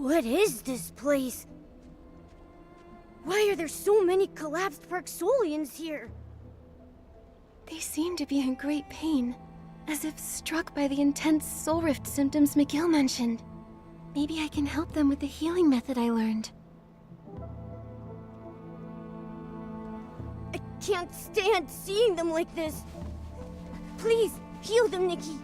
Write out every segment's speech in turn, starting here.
What is this place? Why are there so many collapsed Parksolians here? They seem to be in great pain, as if struck by the intense soul rift symptoms McGill mentioned. Maybe I can help them with the healing method I learned. I can't stand seeing them like this. Please, heal them, Nikki.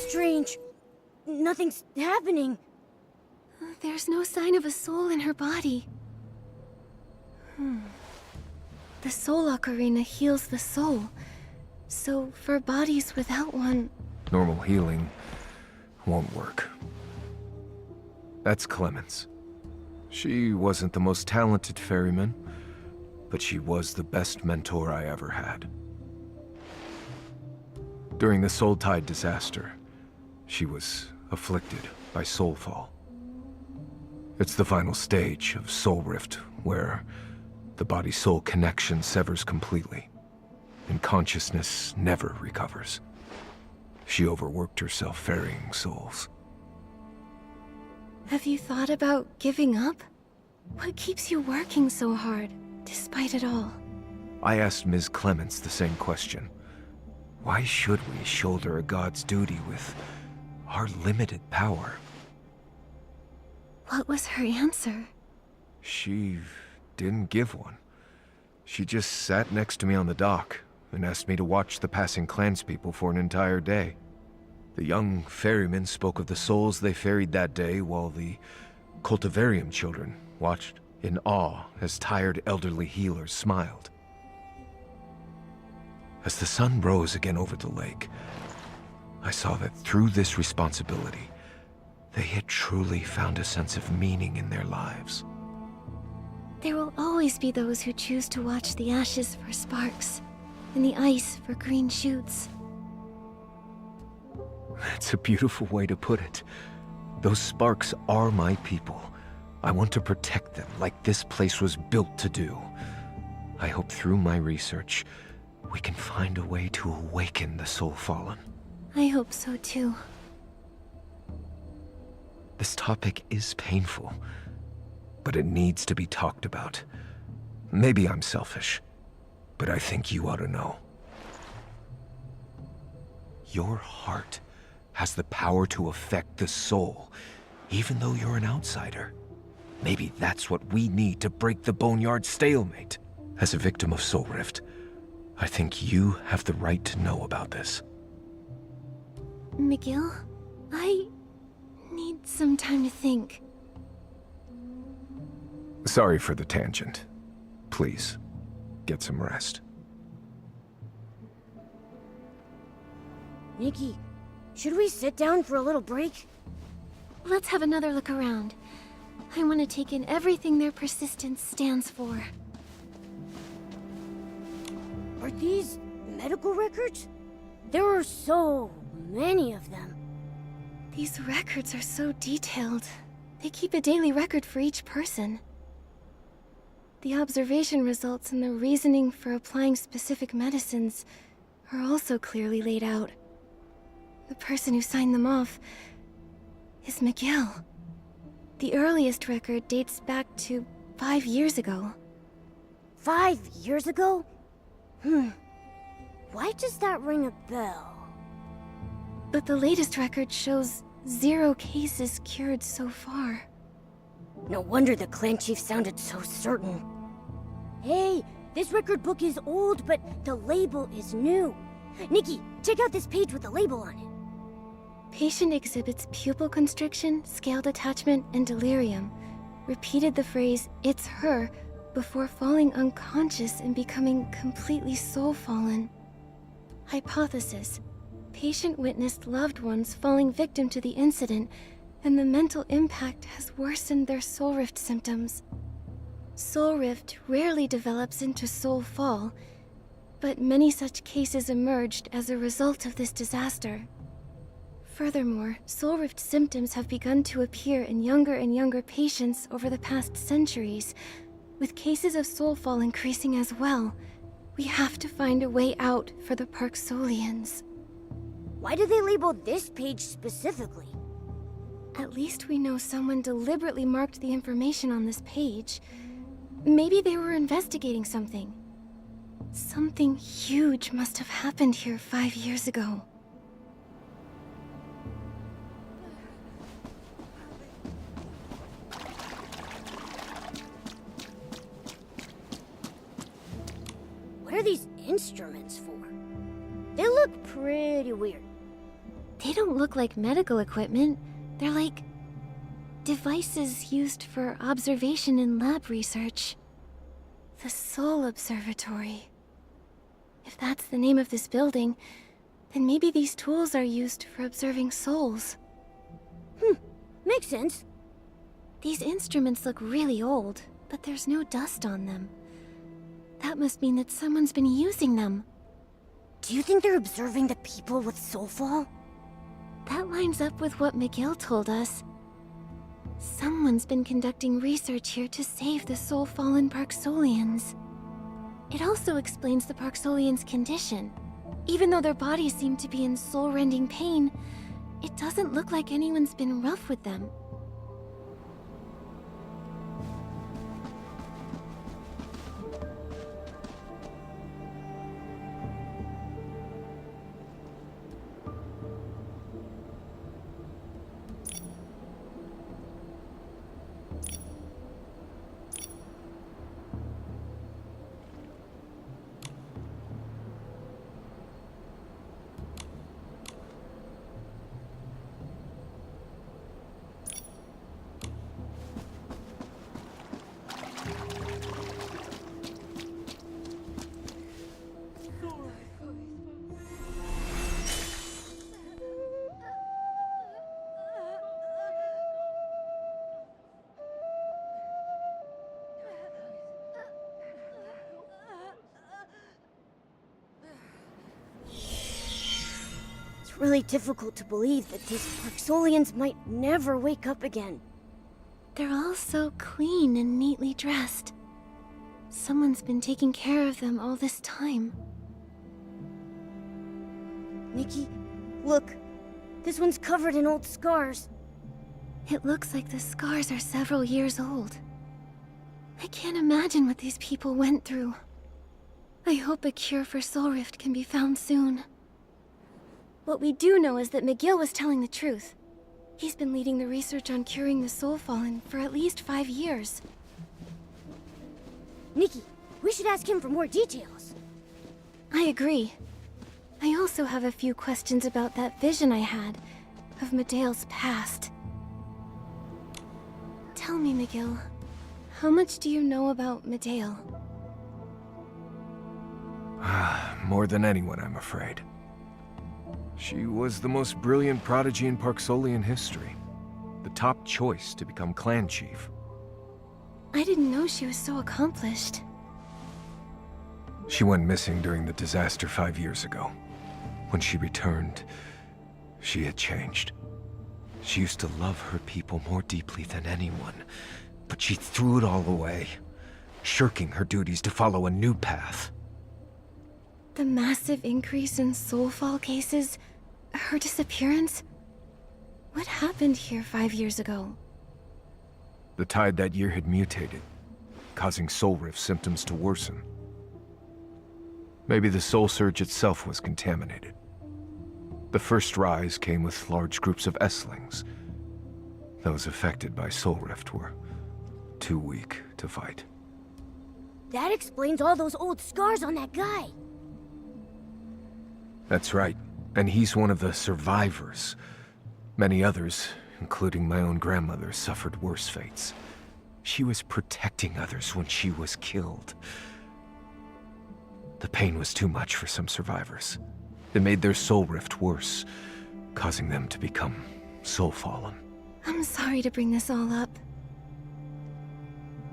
Strange. Nothing's happening. There's no sign of a soul in her body. The soul ocarina heals the soul. So, for bodies without one... Normal healing won't work. That's Clemens. She wasn't the most talented ferryman, but she was the best mentor I ever had. During the Soul Tide disaster, she was afflicted by soulfall. It's the final stage of soul rift, where the body-soul connection severs completely, and consciousness never recovers. She overworked herself ferrying souls. Have you thought about giving up? What keeps you working so hard, despite it all? I asked Ms. Clements the same question. Why should we shoulder a god's duty with our limited power? What was her answer? She didn't give one. She just sat next to me on the dock and asked me to watch the passing clanspeople for an entire day. The young ferrymen spoke of the souls they ferried that day, while the cultivarium children watched in awe as tired elderly healers smiled. As the sun rose again over the lake, I saw that through this responsibility, they had truly found a sense of meaning in their lives. There will always be those who choose to watch the ashes for sparks, and the ice for green shoots. That's a beautiful way to put it. Those sparks are my people. I want to protect them like this place was built to do. I hope through my research, we can find a way to awaken the soul fallen. I hope so too. This topic is painful, but it needs to be talked about. Maybe I'm selfish, but I think you ought to know. Your heart has the power to affect the soul, even though you're an outsider. Maybe that's what we need to break the boneyard stalemate. As a victim of soul rift, I think you have the right to know about this. McGill, I need some time to think. Sorry for the tangent. Please, get some rest. Nikki, should we sit down for a little break? Let's have another look around. I want to take in everything their persistence stands for. Are these medical records? There are so many of them. These records are so detailed. They keep a daily record for each person. The observation results and the reasoning for applying specific medicines are also clearly laid out. The person who signed them off is McGill. The earliest record dates back to 5 years ago. 5 years ago? Why does that ring a bell? But the latest record shows 0 cases cured so far. No wonder the clan chief sounded so certain. Hey, this record book is old, but the label is new. Nikki, check out this page with the label on it. Patient exhibits pupil constriction, scale detachment, and delirium. Repeated the phrase, "It's her," before falling unconscious and becoming completely soul-fallen. Hypothesis. Patient witnessed loved ones falling victim to the incident, and the mental impact has worsened their soul rift symptoms. Soul rift rarely develops into soul fall, but many such cases emerged as a result of this disaster. Furthermore, soul rift symptoms have begun to appear in younger and younger patients over the past centuries, with cases of soul fall increasing as well. We have to find a way out for the Parksolians. Why do they label this page specifically? At least we know someone deliberately marked the information on this page. Maybe they were investigating something. Something huge must have happened here 5 years ago. What are these instruments for? They look pretty weird. They don't look like medical equipment. They're like devices used for observation in lab research. The Soul Observatory. If that's the name of this building, then maybe these tools are used for observing souls. Makes sense. These instruments look really old, but there's no dust on them. That must mean that someone's been using them. Do you think they're observing the people with soulfall? That lines up with what McGill told us. Someone's been conducting research here to save the soul-fallen Parksolians. It also explains the Parksolians' condition. Even though their bodies seem to be in soul-rending pain, it doesn't look like anyone's been rough with them. It's really difficult to believe that these Parksolians might never wake up again. They're all so clean and neatly dressed. Someone's been taking care of them all this time. Nikki, look. This one's covered in old scars. It looks like the scars are several years old. I can't imagine what these people went through. I hope a cure for Soul Rift can be found soon. What we do know is that McGill was telling the truth. He's been leading the research on curing the Soul Fallen for at least 5 years. Nikki, we should ask him for more details. I agree. I also have a few questions about that vision I had of Medea's past. Tell me, McGill, how much do you know about Medea? More than anyone, I'm afraid. She was the most brilliant prodigy in Parksolian history. The top choice to become clan chief. I didn't know she was so accomplished. She went missing during the disaster 5 years ago. When she returned, she had changed. She used to love her people more deeply than anyone, but she threw it all away, shirking her duties to follow a new path. The massive increase in soulfall cases, her disappearance. What happened here 5 years ago? The tide that year had mutated, causing soul rift symptoms to worsen. Maybe the soul surge itself was contaminated. The first rise came with large groups of Esslings. Those affected by soul rift were too weak to fight. That explains all those old scars on that guy. That's right, and he's one of the survivors. Many others, including my own grandmother, suffered worse fates. She was protecting others when she was killed. The pain was too much for some survivors. It made their soul rift worse, causing them to become soul-fallen. I'm sorry to bring this all up.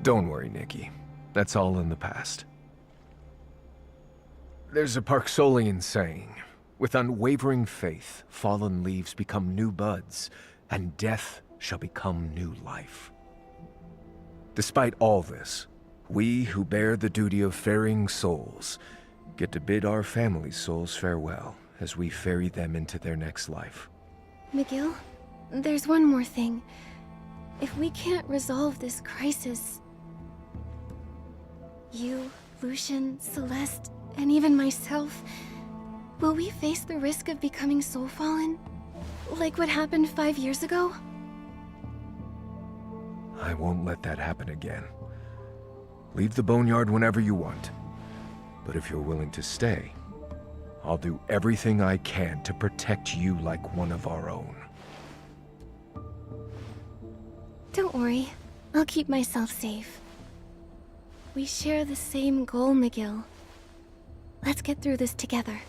Don't worry, Nikki. That's all in the past. There's a Parksolian saying, with unwavering faith, fallen leaves become new buds, and death shall become new life. Despite all this, we who bear the duty of ferrying souls get to bid our families' souls farewell as we ferry them into their next life. McGill, there's one more thing. If we can't resolve this crisis, you, Lucian, Celeste, and even myself, will we face the risk of becoming soul-fallen? Like what happened 5 years ago? I won't let that happen again. Leave the boneyard whenever you want. But if you're willing to stay, I'll do everything I can to protect you like one of our own. Don't worry, I'll keep myself safe. We share the same goal, McGill. Let's get through this together.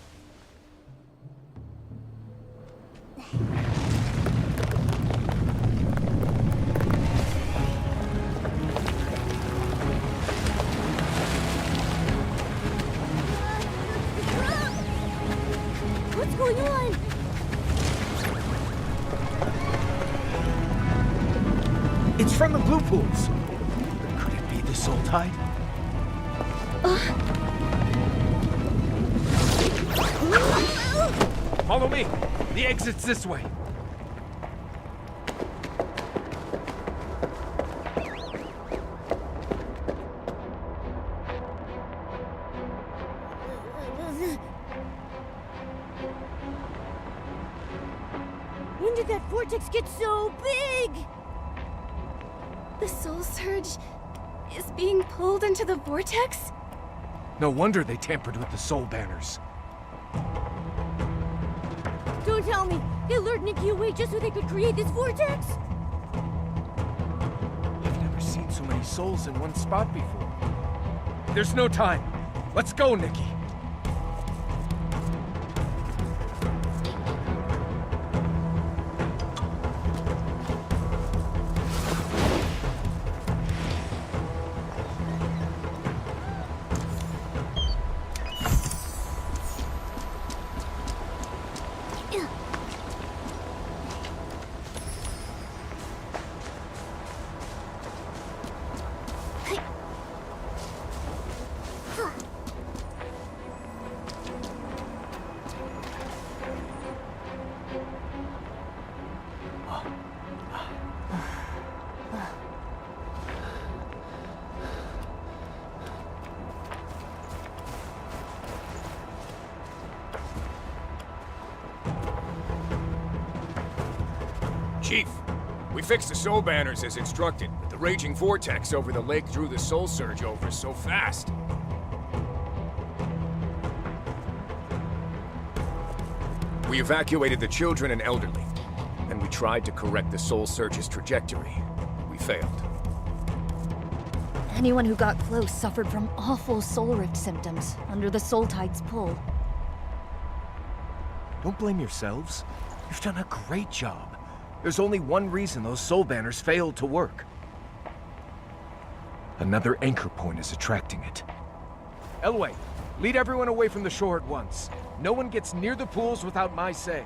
What's going on? It's from the blue pools. Could it be the soul tide? Follow me. The exit's this way. When did that vortex get so big? The soul surge is being pulled into the vortex? No wonder they tampered with the soul banners. Don't tell me. They lured Nikki away just so they could create this vortex? I've never seen so many souls in one spot before. There's no time. Let's go, Nikki. Chief, we fixed the soul banners as instructed, but the raging vortex over the lake drew the soul surge over so fast. We evacuated the children and elderly, and we tried to correct the soul surge's trajectory. We failed. Anyone who got close suffered from awful soul rift symptoms under the soul tide's pull. Don't blame yourselves. You've done a great job. There's only one reason those soul banners failed to work. Another anchor point is attracting it. Elway, lead everyone away from the shore at once. No one gets near the pools without my say.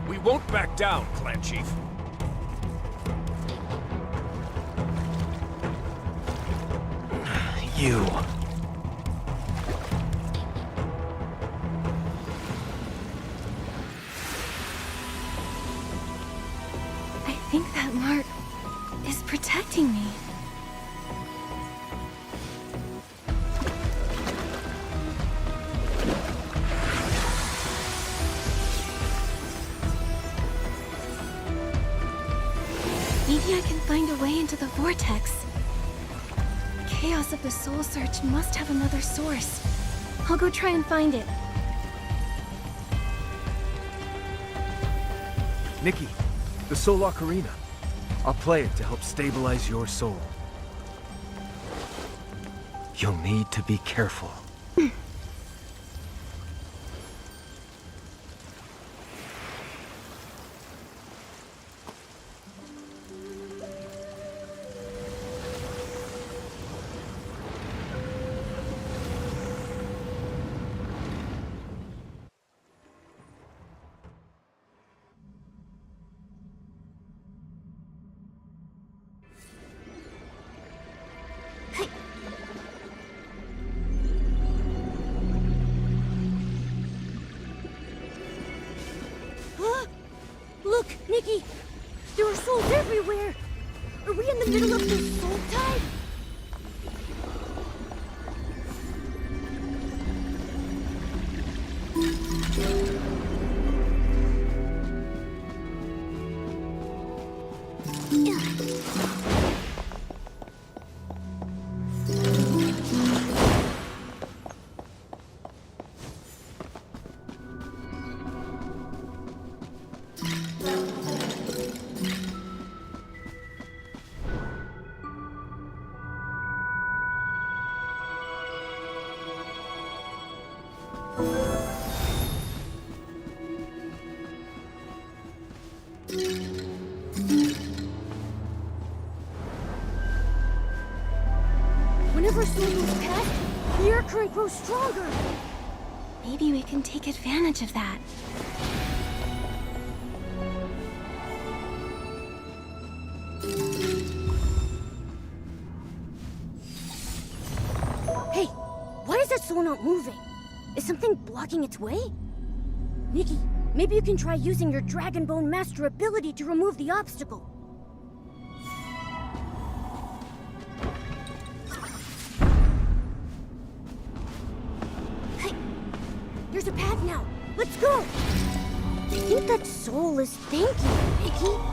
We won't back down, Clan Chief. You. I think that mark is protecting me. Maybe I can find a way into the vortex. chaos of the Soul Search must have another source. I'll go try and find it. Nikki, the Soul Ocarina. I'll play it to help stabilize your soul. You'll need to be careful. Look, Nikki! There are souls everywhere! Are we in the middle of the soul tide? Whenever soul moves past, the air current grows stronger. Maybe we can take advantage of that. Hey, why is that soul not moving? Is something blocking its way? Nikki, maybe you can try using your Dragon Bone Master ability to remove the obstacle. Hey, there's a path now. Let's go! I think that soul is thanking you, Nikki.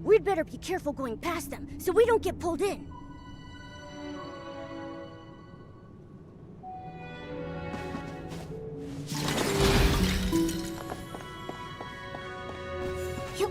We'd better be careful going past them, so we don't get pulled in. Yup.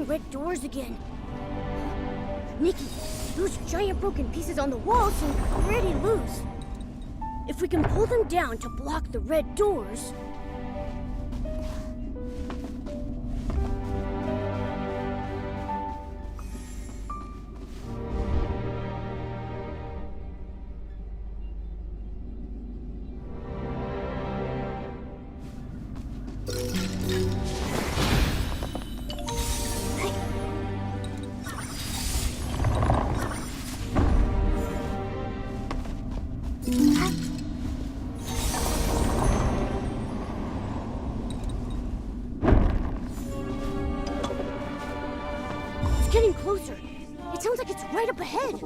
red doors again. Nikki, those giant broken pieces on the wall seem pretty loose. If we can pull them down to block the red doors... It's getting closer. It sounds like it's right up ahead.